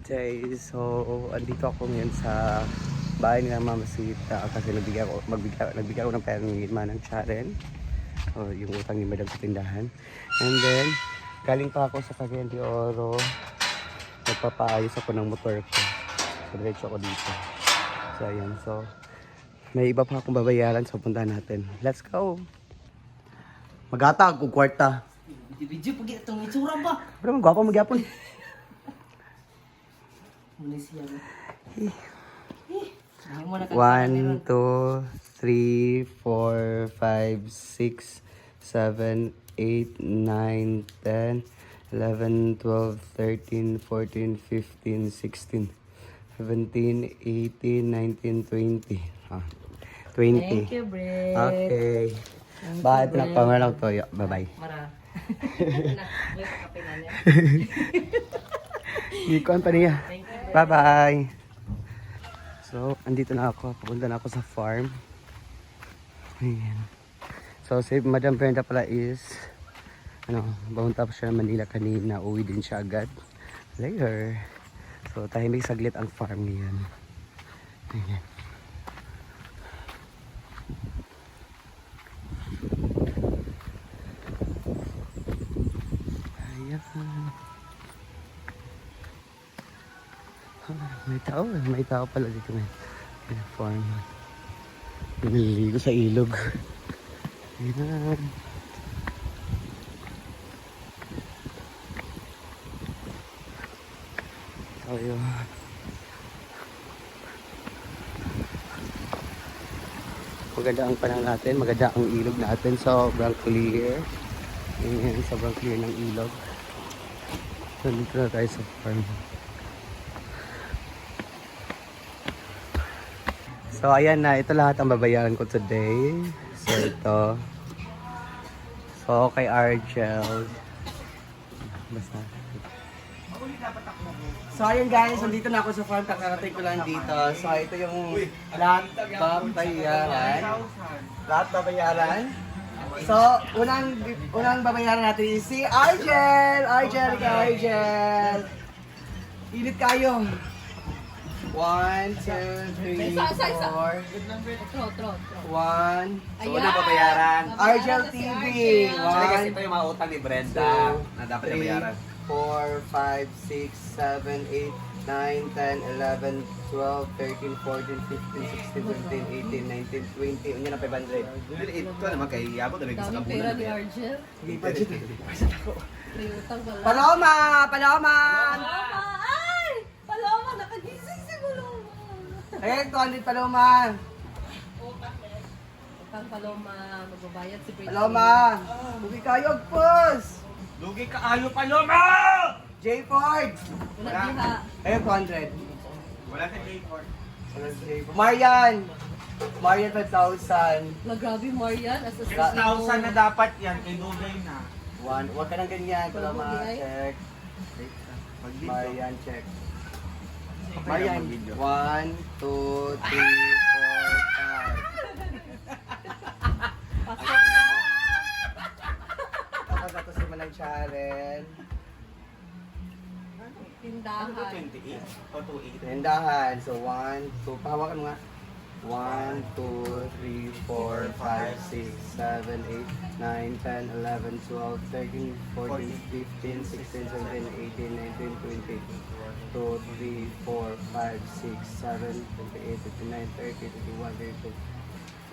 day. So, andito ako ngayon sa bahay ni Mama Sita kasi nagbigay ako ng pera ng Manang Charen. O, yung utang ni Madam sa tindahan. And then, galing pa ako sa Cagayan de Oro. Nagpapaayos ako ng motor ko. So, diretso ako dito. So, ayan. So, may iba pa akong babayaran. So, punta natin. Let's go! Magata, kung kwarta. Video pagi itong itsura ba? Pero magwapa magyapon. Muna siya ba? 1, 2, 3, 4, 5, 6, 7, 8, 9, 10, 11, 12, 13, 14, 15, 16, 17, 18, 19, 20. 20. Thank you, Brett. Okay. Bakit na pangalang toyo? Bye-bye. Mara. May kape na niya. Ikuan pa niya. Bye-bye. So, andito na ako. Papunta na ako sa farm. Ayan. So, si Madam Brenda pala is baunta pa siya ng Manila kanina. Uwi din siya agad. Later. So, tahimik saglit ang farm ngayon. Ayan. Ayan. May tao pala dito may farm. Naliligo sa ilog. Ayan. Tayo. Maganda ang panahon natin, maganda ang ilog natin, sobrang clear. Ayan, sobrang clear ng ilog. Nandito na tayo sa farm. So ayan na, ito lahat ang babayaran ko today. So ito. So kay Argel. Basta. So ayan guys, nandito na ako sa farm. Kakarating ko lang dito. So ito yung lahat babayaran. Lahat babayaran. So unang babayaran natin is si Argel. Argel. Init kayo. 1, 2, 3, 4. 1. So, unang babayaran. Argel TV. Kasi ito yung mga utang ni Brenda na dapat na bayaran. 4, 5, 6, 7, 8, 9, 10, 11, 12, 13, 14, 15, 16, 17, 18, 19, 20. Unya na 500. Ito naman kay Yabo, dami sa Daming kabunan. pera ni Argel. Hindi pa dito. May utang pala. Paloma! Paloma! Ay! Paloma! Nakagising si Paloma! Ayun, 200 Paloma. Utang Paloma. Magbabayad si Britney. Paloma! Huwag kayo, pus! Lugi ka ayo Paloma! J. Ford! Wala diha. Ayun, 200. Wala ka J-Ford. Marian! Marian 5,000. La grabe Marian. As a 6,000 na dapat yan, kay Dugay na. Huwag ka nang ganyan, Paloma. Okay. Check. Mag-video. Marian, check. Marian, Marian, mag-video. 1, 2, 3, 4, 5. pasok na. Tapos ito si Manang Charen. Ano ba Tindahan. 28? O 28? Tindahan. So 1, 2, pahawakan mo nga. 1, 2, 3, 4, 5, 6, 7, 8, 9, 10, 11, 12, 13, 14, 15, 16, 17, 18, 19, 20, 2, 3, 4, 5, 6, 7, 28, 29, 30, 31, 32,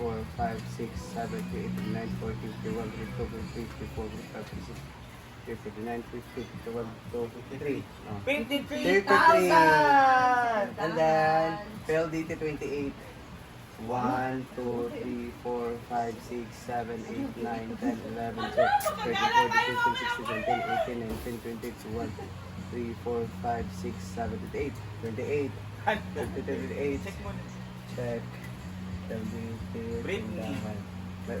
4, 5, 6, 7, 8, 9, 40, 51, 52, 53, 54, 55, 56, 59, 50, 51, 53. Oh. 53,000! And then, PLDT 28. 1, 2, 3, 4, 5, 6, 7, 8, 9, 10, 11, 12, 13, 14, 15, 16, 17, 18, 19, 20, 21, 3, 4, 5, 6, 7, 8, 28. 28. Check mo na. Check. PLDT. Britney.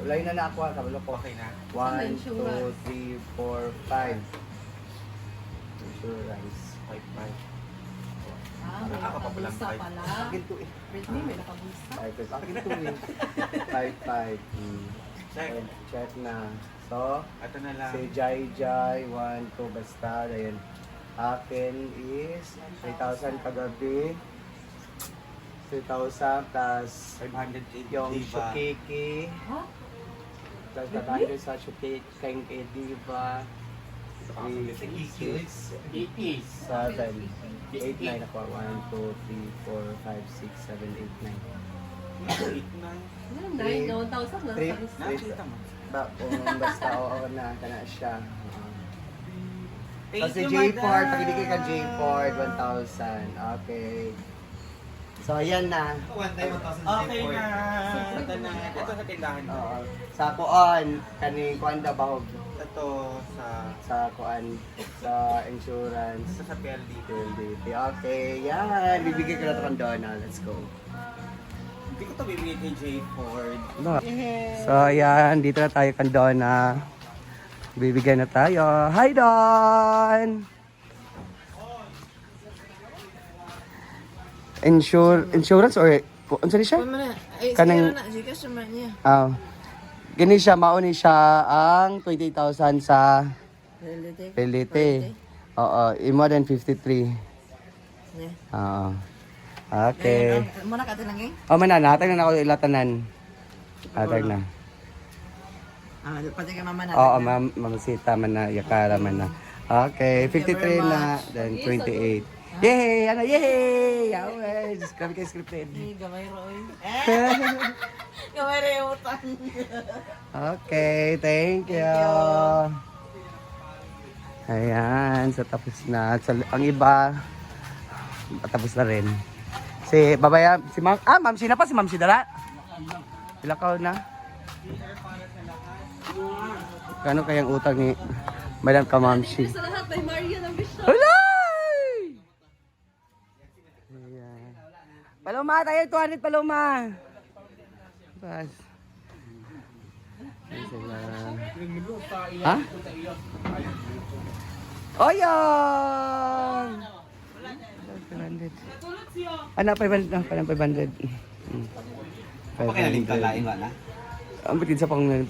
Ulay na ako ha, kabalo ko. Okay na. 1, 2, 3, 4, 5. Insurance. 5,500. Ah, may Ako pa palang nakabulsa five. pala. Akin to eh. Britney, may nakabulsa. 5, akin to eh. 5, 5. Check. Check na. So, Ito na lang. si Jai Jai, 1, 2, basta, ayan. Akin is 3,000 kagabi. 3,000 plus 580 yung diba? shukiki. Ha? Plus tatangin sa shukiki kay Diva. 3, 6, 7, 8, 9 ako. 1, 2, 3, 4, 5, 6, 7, 8, 9. Ano, 9 na 1,000 na. 3, Sabi- kung basta oo na, kana siya. Thank Kasi you, J-Port, madam. pagibigay ka J-Port, 1,000. Okay. So, ayan na. Okay na. Ito na. Ito sa tindahan. Oo. Sa kuan, kaning kuan da bahog Ito sa... sa kuan sa insurance. Ito sa PLDT. PLDT. Okay, yan. Bibigay ko na ito kang Donna. Let's go. Hindi ko ito bibigay kay J. Ford. So, ayan. Dito na tayo kang Donna. Bibigyan na tayo. Hi, Don! Insurance or ano sa siya? Kanang gani siya mauni siya ang 28,000 sa PLDT. Oo, more than 53. Oo. Okay. Muna ka tinangin? Oh, mananatag na ako ilatanan. Atag na. Pati kay mama na. Oo, mamasita man na, yakara man na. Okay, 53 na, then 28. Yay! Ano, yay! Yaway! Just grabe kayo scripted. Gamay roy. Gamay roy utang. Okay, thank you. Ayan, so tapos na. So, ang iba, tapos na rin. Si babaya, si Ma'am, Ma'am Sina pa, si Ma'am Sidara. Ilakaw na. Kano kayang utang ni Madam Kamamshi? Sa lahat, may Marian ang wish na. Hulay! Ayan. Paloma, tayo 200 paloma. Bas. Ayan sila. Ha? Oyong! 500. Ano, 500 na, parang 500. Pakinaling ka laing wala. Ang bitin sa pangunan.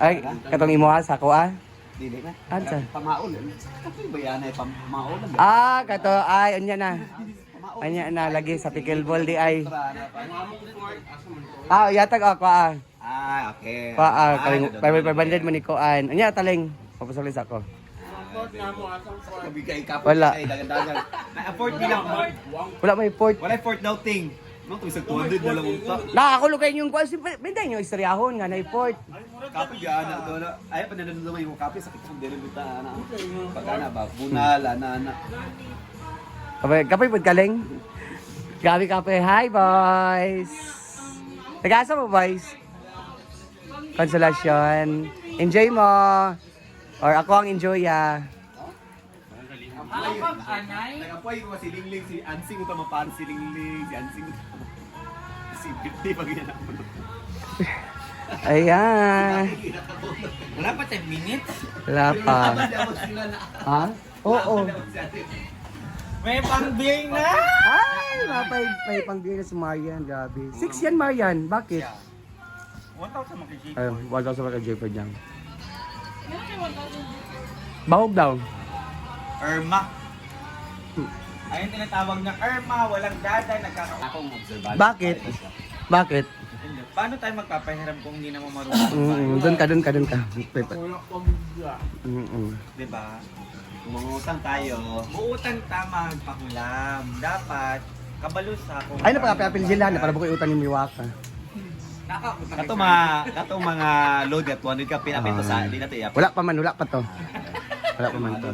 Ay, katong imo ha, sako ah. Dili na. Ansa? Pamaol. Kapag bayan ay pamaol. Ah, kato, ay, anya na. Anya na, lagi sa pickleball di ay. Ah, yatag ako ah. Ah, okay. Pa, kaling, 500 man ni Koan. Anya, taling. Papasalis ako. Kabigay ka. Wala. Dagan-dagan. Na-afford bilang. Wala may port. Wala afford daw ting. No, kung isang 200 na lang unta. Nakakulo kayo yung kuan. Binday nyo, istoryahon nga na port. Kape ga na doon. Ay pa nanalo naman yung kape sa kitang dili bita ana. Pagana ba bunala na. Kapay pud kaling. Gabi kape. Hi, boys. Tagasa mo, boys. Consolation. Enjoy mo. Or ako ang enjoy ah. Nagapoy ko si Lingling, si Ansing ito mapaan si Lingling, si Ansing si 50 pag yan ako. Ayan. Wala pa 10 minutes? Wala pa. Ha? Oo. May pang-beer na! Ay, may pang-beer na si Marian. Grabe. 6 yan, Marian. Bakit? 1,000 makikita. Ay, 1,000 pa kay Jeffrey dyan. Bahog daw. Irma. Ayun tinatawag na Irma, walang dada, Akong observant. Bakit? Bakit? Paano tayo magpapahiram kung hindi naman marunong? Doon ka. Diba? Kung mangutang tayo, buutang tama magpakulam. Dapat, kabalus kung... Ay, napaka-apil sila. Napalabo ko utang yung Miwaka. Kato mga load at 200 ka pinapito sa hindi natin iap. Wala pa to. Wala pa man to.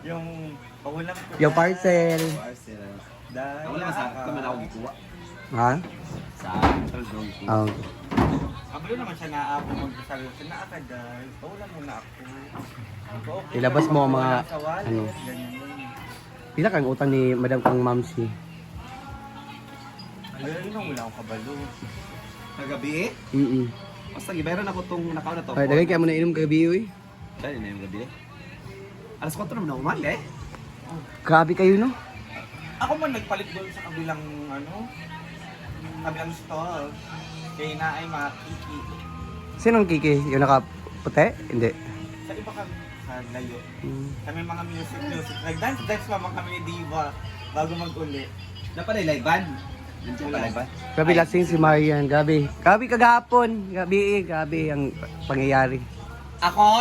Yung pahulam ko. Yung parcel. Dahil wala sa naman ako gikuha. Ha? Sa Central Drone. Oh. Kabalo naman siya naapo magsasabi ko na ka dahil pahulam muna ako. Okay, Ilabas mo ang mga sa wallet, ano. ganyan. Pila kang utang ni Madam Kang Mamsi? Ayun lang wala akong kabalo. Kagabi? Basta gibayran ako tong nakaw na to. Ay, dagay kaya mo na inom kagabi, uy. Dali na yung gabi. Alas 4 naman na umali eh. Grabe kayo, no? Ako man nagpalit doon sa kabilang kabilang stall. Kaya na ay makiki. Sinong kiki? Yung nakaputi? Hindi. Sa iba kami sa nakalayo. Mm. Kami mga music. Nag-dance pa mga kami ni Diva bago mag-uli. Dapat ay live band. Nandiyan pa live band. Grabe lasing si Marian. Grabe. Grabe kagahapon. Grabe ang pangyayari. Ako,